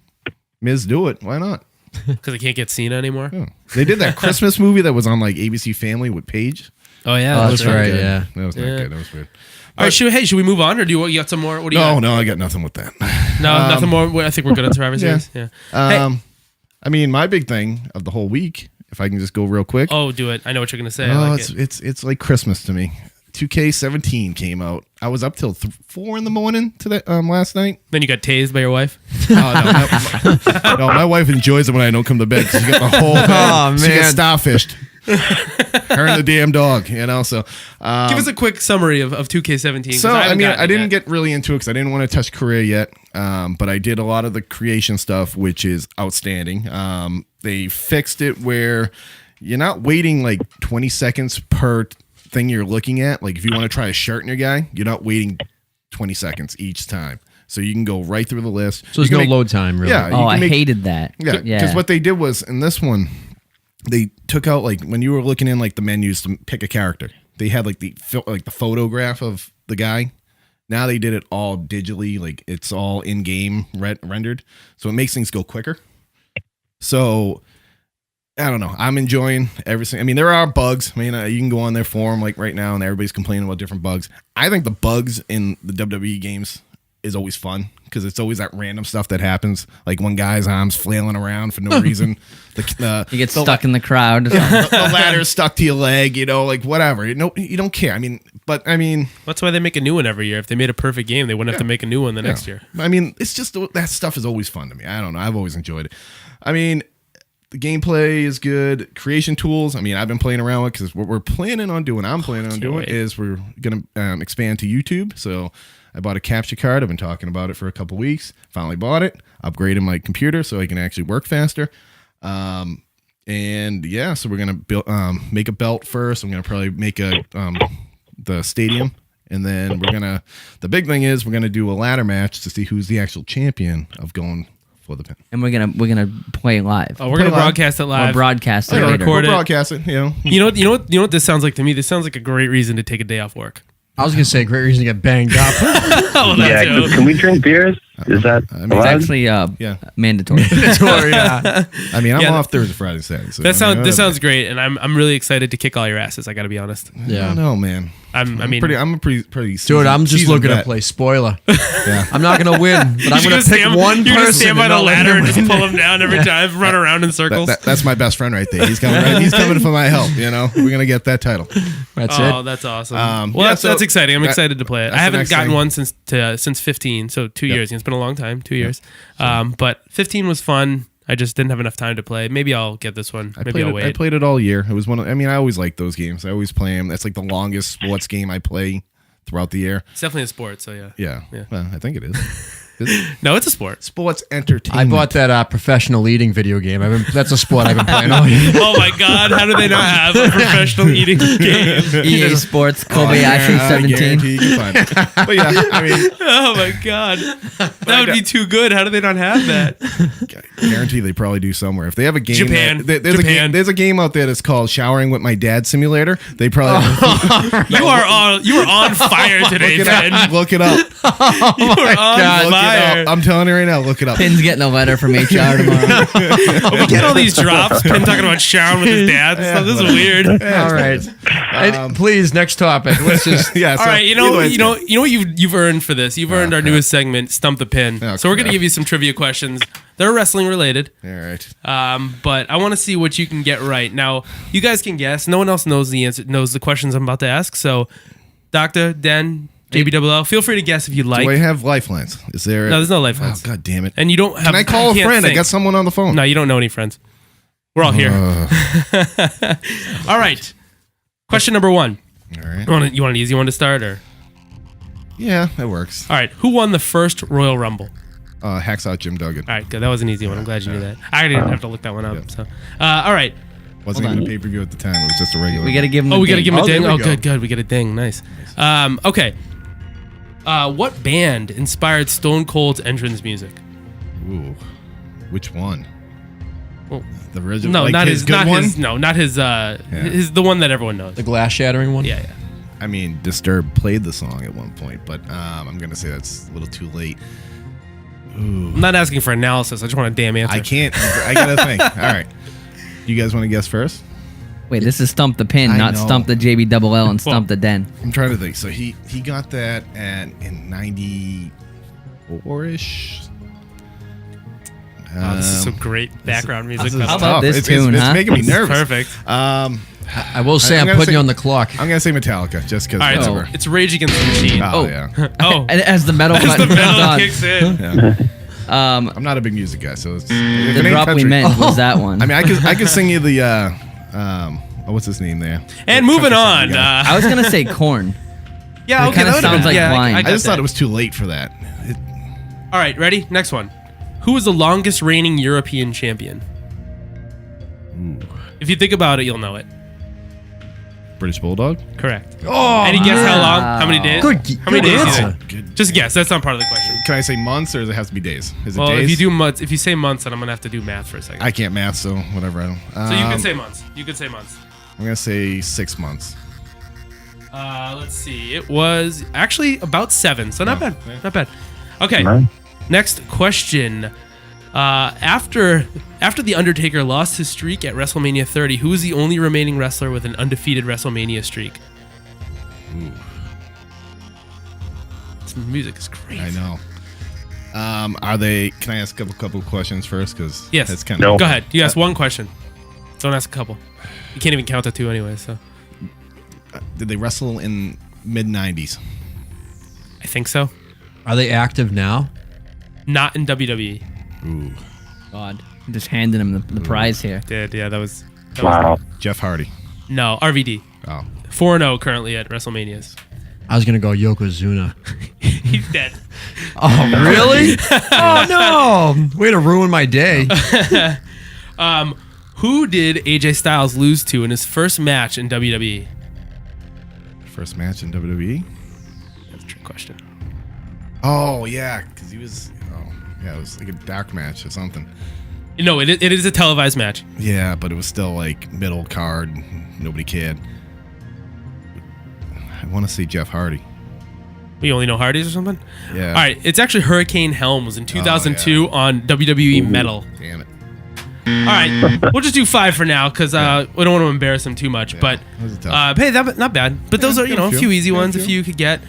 A: Miz do it. Why not?
C: because they can't get Cena anymore.
A: Yeah. They did that Christmas movie that was on like ABC Family with Paige.
C: Oh yeah,
D: Oh,
C: that
D: that's
C: was
D: right.
A: Good.
D: Yeah.
A: That was not
C: Yeah.
A: good. That was weird.
C: All right, should we move on, or do you got some more? What do you
A: No,
C: got?
A: no, I got nothing with that.
C: No, nothing more. I think we're good on Survivor
A: Yeah.
C: Series. Yeah.
A: I mean, my big thing of the whole week, if I can just go real quick.
C: Oh, do it. I know what you're gonna say. I
A: Oh,
C: like
A: it's like Christmas to me. 2K17 came out. I was up till 4 in the morning to that last night.
C: Then you got tased by your wife.
A: Oh, no, my wife enjoys it when I don't come to bed. She got the whole bed.
D: Oh,
A: She
D: man.
A: gets starfished. Her and the damn dog, you know. So,
C: Give us a quick summary of 2K17. 'cause
A: so I
C: haven't
A: mean,
C: gotten
A: I
C: it
A: didn't
C: yet.
A: get really into it because I didn't want to touch career yet. But I did a lot of the creation stuff, which is outstanding. They fixed it where you're not waiting like 20 seconds per thing you're looking at. Like if you want to try a shirt in your guy, you're not waiting 20 seconds each time. So you can go right through the list.
D: So there's
A: You
D: no
A: can
D: load time, really.
A: Yeah. you
B: Oh,
A: can
B: I
A: make-
B: hated that.
A: Yeah, because what they did was in this one, they took out like when you were looking in like the menus to pick a character, they had like the photograph of the guy. Now they did it all digitally, like it's all in game rendered, so it makes things go quicker. So I don't know. I'm enjoying everything. I mean, there are bugs. I mean, you can go on their forum like right now, and everybody's complaining about different bugs. I think the bugs in the WWE games is always fun because it's always that random stuff that happens, like one guy's arms flailing around for no reason.
B: You get stuck in the crowd.
A: the ladder's stuck to your leg, you know, like whatever. You don't care. I mean,
C: That's why they make a new one every year. If they made a perfect game, they wouldn't have to make a new one the next year.
A: I mean, it's just that stuff is always fun to me. I don't know. I've always enjoyed it. I mean, the gameplay is good. Creation tools. I mean, I've been playing around with because what we're planning on doing, I'm planning on doing
C: wait.
A: is we're going to expand to YouTube. So I bought a capture card. I've been talking about it for a couple weeks. Finally bought it. Upgraded my computer so I can actually work faster. And yeah, so we're gonna build, make a belt first. I'm gonna probably make the stadium, and then the big thing is we're gonna do a ladder match to see who's the actual champion of going for the pin.
B: And we're gonna play live.
C: Oh, we're gonna broadcast it
B: Or
C: live.
B: broadcast it
C: Yeah,
B: later.
C: record
A: We'll
C: it.
A: broadcast it. You know,
C: You know what this sounds like to me? This sounds like a great reason to take a day off work.
D: I was going to say, great reason to get banged up.
C: Oh,
E: Yeah, can we drink beers? Is that
A: mean,
B: It's
E: allowed?
B: actually
A: yeah.
B: mandatory.
D: yeah.
A: I mean, I'm
C: Yeah,
A: off Thursday, Friday, Saturday. So,
C: This
A: I mean,
C: sounds
A: whatever.
C: great, and I'm really excited to kick all your asses. I got to be honest.
A: I don't know, man.
C: I'm a
A: pretty
D: Dude,
A: seasoned-
D: I'm just
A: seasoned
D: looking to
A: vet.
D: play spoiler.
A: Yeah.
D: I'm not going to win, but I'm
C: You're
D: going to pick one
C: You're gonna
D: person.
C: stand by
D: and
C: the
D: not let
C: ladder
D: him
C: and just
D: win.
C: pull him down every time, run around in circles.
A: That's my best friend right there. He's coming. He's coming for my help. You know, we're gonna get that title.
D: That's
C: Oh,
D: it.
C: that's awesome.
A: Yeah,
C: That's
A: so
C: exciting. I'm
A: that-
C: excited to play it.
A: that's
C: I
A: the
C: haven't
A: next
C: gotten
A: thing.
C: one since 15, so 2 years. It's been a long time, 2 years. But 15 was fun. I just didn't have enough time to play. Maybe I'll get this one. Maybe I'll
A: I
C: wait.
A: played it all year. It was one of, I mean, I always like those games. I always play them. That's like the longest sports game I play throughout the year.
C: It's definitely a sport, so yeah.
A: Yeah. Well, I think it is. Is it?
C: No, it's a sport.
A: Sports entertainment.
D: I bought that professional eating video game. That's a sport I've been playing all year.
C: Oh my god, how do they not have a professional eating game?
B: EA Sports
A: Oh, I
B: Kobayashi 17.
A: guarantee you can find it. But yeah, I mean,
C: Oh my god. That would be too good. How do they not have that?
A: I guarantee they probably do somewhere. If they have a game,
C: Japan.
A: there's a game out there that's called Showering with My Dad Simulator. They probably
C: You are on fire today,
A: look it
C: Ben.
A: up. Look it up.
C: You are on
A: Look
C: fire.
A: I'm telling you right now. Look it up.
B: Pinn's getting a letter from HR tomorrow.
C: We get all these drops. Pynn talking about showering with his dad. and stuff. This is weird.
D: All right. And please, next topic. Let's just.
A: Yeah.
C: All right, you know what you've earned for this. You've earned our newest segment, Stump the Pin.
A: Oh,
C: So we're gonna
A: crap.
C: give you some trivia questions. They're wrestling related.
A: All right.
C: But I want to see what you can get right. Now, you guys can guess. No one else knows the answer, knows the questions I'm about to ask. So, Doctor, Den, JBLL, feel free to guess if you like.
A: Do I have lifelines? Is there?
C: No, there's no lifelines.
A: Oh, God damn it.
C: And you don't have.
A: Can I call a
C: can't
A: friend? I
C: think.
A: got someone on the phone.
C: No, you don't know any friends. We're all here. All right. Question number 1.
A: All right.
C: You want an easy one to start, or?
A: Yeah, that works.
C: All right. Who won the first Royal Rumble?
A: Hacksaw Jim Duggan.
C: All right, good. That was an easy one. I'm glad you knew that. I didn't have to look that one up. So, all right.
A: Wasn't
B: Hold
A: even
B: on.
A: a pay-per-view at the time. It was just a regular.
B: We got to give him.
C: Oh, we got to
B: ding.
C: give him a
A: there
C: ding.
A: we
C: Oh,
A: go.
C: good. We get a ding. Nice. Okay. What band inspired Stone Cold's entrance music?
A: Ooh. Which one?
C: Well,
A: The original?
C: no,
A: like
C: not his.
A: good
C: Not
A: one?
C: his. No, not his. His the one that everyone knows.
D: The glass shattering one?
C: Yeah, yeah.
A: I mean, Disturbed played the song at one point, but I'm going to say that's a little too late.
C: I'm not asking for analysis. I just want a damn answer.
A: I can't. I got to think. All right. You guys want to guess first?
B: Wait, this is Stump the Pin,
A: I
B: not
A: know.
B: Stump the JBLL and Stump the Den.
A: I'm trying to think. So he got that in 94-ish.
C: Oh, this is some great background music.
A: This is
B: How about
A: tough.
B: this
A: it's,
B: tune,
A: it's
B: huh?
A: making me
C: This is
A: nervous.
C: perfect.
D: I will say I'm
A: gonna
D: putting
A: say-
D: you on the clock.
A: I'm going to say Metallica just because.
C: All right,
B: Oh.
C: it's Rage Against the Machine.
A: Oh, yeah.
C: Oh,
B: And as the metal
C: as
B: button
C: the
B: comes
C: metal
B: on,
C: kicks in.
A: Yeah.
B: um,
A: I'm not a big music guy, so it's, if
B: the
A: it ain't
B: drop we
A: country-
B: meant was that one.
A: I mean, I could sing you the what's his name there?
C: And
A: The
C: moving
A: country
C: on.
A: song guy.
B: I was gonna say Corn.
C: Yeah,
B: It
C: okay.
B: kinda
C: that would've
B: sounds
C: been-
B: like
C: yeah,
B: Blind.
A: I
C: got
A: just thought
C: that.
A: it was too late for that.
C: All right, ready? Next one. Who was the longest reigning European champion? If you think about it, you'll know it.
A: British Bulldog.
C: Correct.
D: Oh,
C: Any guess how
B: wow.
C: long? How many days?
D: Good,
C: How many
D: good
C: days? do you
D: answer.
C: think?
A: Good.
C: Just guess. That's not part of the question.
A: Can I say months or does it have to be days? Is it
C: Well,
A: days?
C: if you do months, if you say months, then I'm gonna have to do math for a second.
A: I can't math, so whatever. I don't.
C: So you can say months. You could say months.
A: I'm gonna say 6 months.
C: Let's see. It was actually about 7, so not bad. Not bad. Okay.
E: Right.
C: Next question. After the Undertaker lost his streak at WrestleMania 30, who is the only remaining wrestler with an undefeated WrestleMania streak? This music is great.
A: I know. Are they? Can I ask a couple questions first? Because
C: Yes.
A: it's kind
E: No.
A: of
C: Go ahead. You ask one question. Don't ask a couple. You can't even count to 2 anyway. So
A: Did they wrestle in mid 90s?
C: I think so.
D: Are they active now?
C: Not in WWE.
A: Ooh,
B: God, I'm just handing him the prize here.
C: Did yeah? That was
E: Wow.
A: Jeff Hardy.
C: no RVD.
A: Oh,
C: 4-0 currently at WrestleManias.
D: I was gonna go Yokozuna.
C: He's dead.
D: Oh, really? Oh no! Way to ruin my day.
C: Who did AJ Styles lose to in his first match in WWE?
A: first match in WWE.
C: That's a trick question.
A: Oh yeah, because he was. Oh yeah, it was like a dark match or something.
C: No, it is a televised match.
A: Yeah, but it was still like middle card. Nobody cared. I want to say Jeff Hardy.
C: We only know Hardys or something?
A: Yeah.
C: All right, it's actually Hurricane Helms in 2002 on WWE Metal.
A: Damn it.
C: All right, we'll just do 5 for now because we don't want to embarrass him too much. But
A: that was a tough.
C: hey, that not bad. But those are
A: got
C: a
A: a
C: few
A: few.
C: easy
A: Got a
C: ones
A: few.
C: if you could get.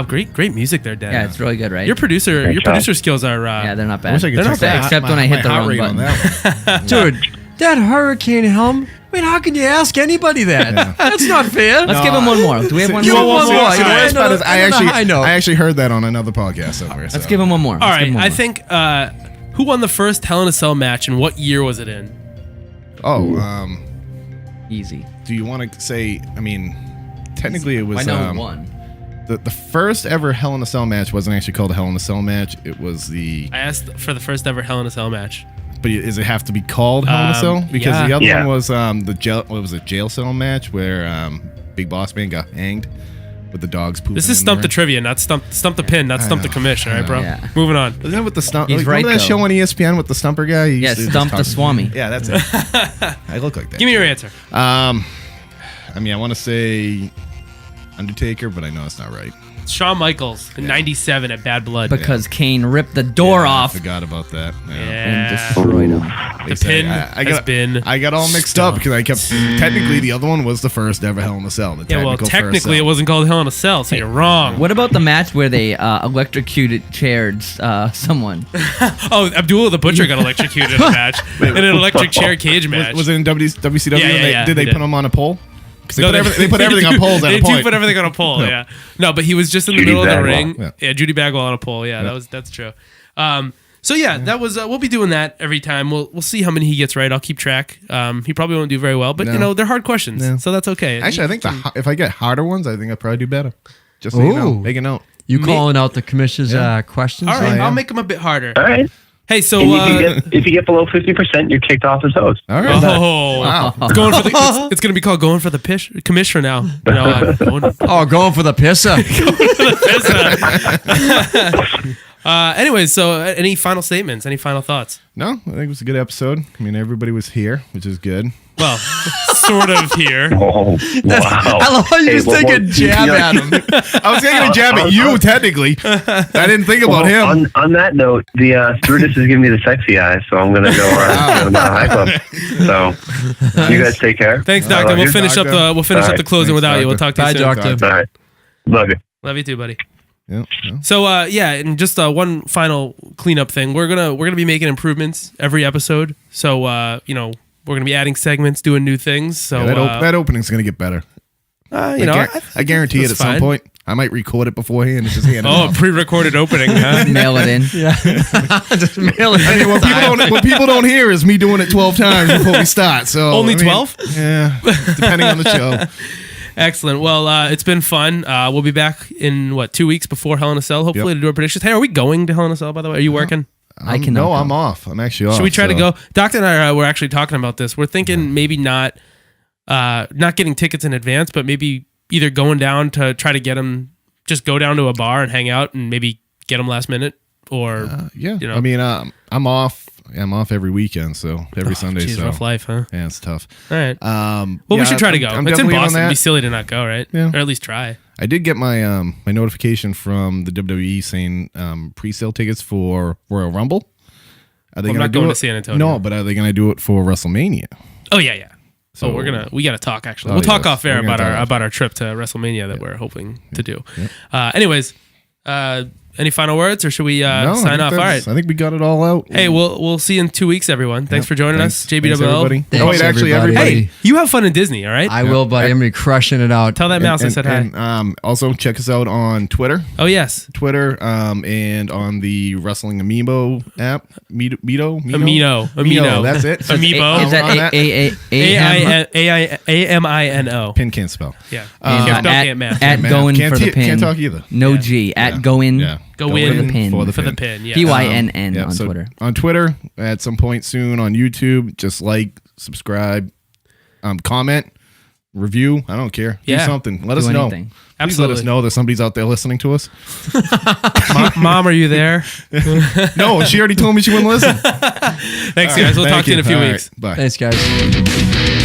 C: Great music there, Dan.
B: Yeah, it's really good, right?
C: Your producer
E: Great job.
C: skills are.
B: yeah, they're not
A: I
B: bad.
A: wish I could
C: They're
A: check
C: not bad,
A: that.
B: except when I hit the
A: heart
B: wrong
A: rate on
B: button.
A: that one.
D: Dude, that Hurricane Helm. I mean, how can you ask anybody that? That's not fair.
B: Let's give him one more. Do we have one
D: Give
B: more?
D: him one
A: See,
D: more.
A: see, the
D: I
A: worst
D: know-
A: part is
D: I know the high note.
A: I actually heard that on another podcast somewhere.
B: Let's give him one more.
C: All
B: Let's give
C: right,
B: him one
C: I
B: more.
C: think who won the first Hell in a Cell match and what year was it in?
A: Oh,
B: Easy.
A: do you want to say? I mean, technically it was.
B: I know who won.
A: The first ever Hell in a Cell match wasn't actually called a Hell in a Cell match. It was the.
C: I asked for the first ever Hell in a Cell match.
A: But does it have to be called Hell in a Cell? Because
C: yeah.
A: the other
E: Yeah.
A: one was the jail. What was it? Jail cell match where Big Boss Man got hanged with the dogs pooping.
C: This is
A: in
C: Stump
A: there.
C: the Trivia, not Stump the Pin, not
A: I
C: Stump the
A: know,
C: Commish. All
A: I
C: right,
A: know.
C: bro.
B: Yeah.
C: Moving on.
A: Wasn't that with the stump?
B: He's right,
A: remember that
B: though.
A: show on ESPN with the stumper guy? He
B: Yeah,
A: used to
B: Stump
A: just
B: the
A: talk-
B: Swami.
A: Yeah, that's it. I look like that.
C: Give me your answer.
A: I mean, I want to say Undertaker, but I know it's not right.
C: Shawn Michaels in '97 at Bad Blood.
B: Because Kane ripped the door
A: I
B: off
A: forgot about that. Yeah.
B: and
C: Yeah.
B: destroyed him.
C: The pin has been.
A: I got all mixed up because I kept technically the other one was the first ever Hell in a Cell.
C: Yeah, well, technically it wasn't called Hell in a Cell, so you're wrong.
B: What about the match where they electrocuted chaired someone?
C: Oh, Abdullah the Butcher got electrocuted in a match, in an electric chair cage match.
A: Was it in WCW?
C: Yeah.
A: Did they
C: He
A: put
C: did.
A: him on a pole? Because
C: No,
A: they put everything on poles at
C: They
A: a point.
C: do put everything on a pole.
A: No.
C: Yeah. No, but he was just in the
E: Judy
C: middle of the
E: Bagwell.
C: ring.
A: Yeah.
C: Judy Bagwell on a pole. Yeah, that's true. So yeah, that was. We'll be doing that every time. We'll see how many he gets right. I'll keep track. He probably won't do very well, but
A: No.
C: they're hard questions,
A: No.
C: so that's okay.
A: Actually, I think if I get harder ones, I think I'd probably do better. Just so you know,
D: Ooh.
A: make a note.
D: You calling out the commission's questions?
C: All right,
A: yeah.
C: I'll make them a bit harder.
E: All right.
C: Hey, so
E: And if you get below 50%, you're kicked off as host.
A: All right.
C: oh,
A: Wow.
C: it's going for the. It's going to be called going for the commish for now. Going for
D: Oh, going for the pisser.
C: the anyways, so any final statements? Any final thoughts?
A: No, I think it was a good episode. I mean, everybody was here, which is good.
C: Well, sort of here.
E: Oh, wow.
D: I love how you just take a jab at him.
A: I was taking a jab at you, technically. I didn't think about him.
E: On that note, the stewardess is giving me the sexy eye, so I'm going to go around the high club. So, you guys take care.
C: Thanks, Doctor. We'll finish up the
E: All
C: the
E: right.
C: closing
A: Thanks,
C: without you. We'll talk to you
D: Bye,
C: soon.
D: Doctor.
E: All right. Love you.
C: Love you too, buddy.
A: Yeah, yeah.
C: So yeah, and just one final cleanup thing. We're gonna be making improvements every episode. So we're gonna be adding segments, doing new things. So
A: Yeah, that opening's going to get better. I guarantee it
C: that's
A: at some
C: fine.
A: point. I might record it beforehand and just hand it
C: Oh,
A: off.
C: pre-recorded opening. Huh?
B: Mail it in.
D: Just mail it.
A: I mean, what people don't hear is me doing it 12 times before we start. So
C: Only
A: I mean,
C: 12?
A: Yeah, depending on the show.
C: Excellent. Well, it's been fun. We'll be back in 2 weeks before Hell in a Cell, hopefully to do our predictions. Hey, are we going to Hell in a Cell? By the way, are you working?
B: I cannot
A: No,
B: go.
A: I'm off. I'm actually off.
C: Should we try to
A: so-
C: go? Doctor and I were actually talking about this. We're thinking maybe not getting tickets in advance, but maybe either going down to try to get them, just go down to a bar and hang out and maybe get them last minute, or
A: Yeah,
C: you know.
A: I mean, I'm off. I'm off every weekend, so every Sunday.
C: Geez,
A: so
C: rough life, huh?
A: yeah, it's tough.
C: All right.
A: Well,
C: Well, we should try to go.
A: I'm
C: It's in
A: definitely on
C: Boston. It'd be
A: that.
C: silly to not go, right?
A: Yeah.
C: Or at least try.
A: I did get my my notification from the WWE saying pre-sale tickets for Royal Rumble. Are they
C: I'm
A: gonna
C: not
A: do
C: going
A: it?
C: to San Antonio.
A: No, but are they going to do it for WrestleMania?
C: Oh yeah.
A: So
C: So we got to talk actually.
A: Oh,
C: We'll talk
A: yes.
C: off air
A: We're gonna
C: about
A: talk.
C: our trip to WrestleMania that we're hoping to do. Anyways, any final words, or should we
A: No, I
C: sign
A: think
C: off? All
A: that's-
C: right.
A: I think we got it all out.
C: Hey, we'll see you in 2 weeks, everyone. Thanks for joining us,
A: Thanks,
C: JBWL.
A: everybody.
D: Thanks,
A: Oh wait, actually,
D: everybody.
A: everybody.
C: Hey, you have fun in Disney, all right?
D: I will, buddy. I'm going to be crushing it out.
C: Tell that mouse I said hi.
A: And also check us out on Twitter,
C: Oh yes,
A: and on the Wrestling Amiibo app, Amino. That's it.
C: Amiibo.
B: Is that
A: on that.
C: AIMINO.
A: Pin can't spell.
C: Yeah.
B: at
C: Don't math.
B: at
A: Man,
B: Goin
A: can't
B: for the
A: t-
B: pin.
A: can't talk either.
B: No
C: Yeah.
B: G. At
A: Yeah.
B: Goin.
A: Yeah.
C: Go in
B: for the pin.
A: For the
C: pin. Yeah.
B: PYNN
A: Yeah,
B: on
A: so
B: Twitter.
A: On Twitter, at some point soon on YouTube, just like, subscribe, comment, review. I don't care.
C: Yeah.
A: Do something. Let
B: Do
A: us know.
B: anything.
A: Please let
C: Absolutely.
A: us know that somebody's out there listening to us.
C: Mom, are you there?
A: No, she already told me she wouldn't listen.
C: Thanks, guys. We'll talk to you in a few
A: All right,
C: weeks.
A: bye.
D: Thanks, guys.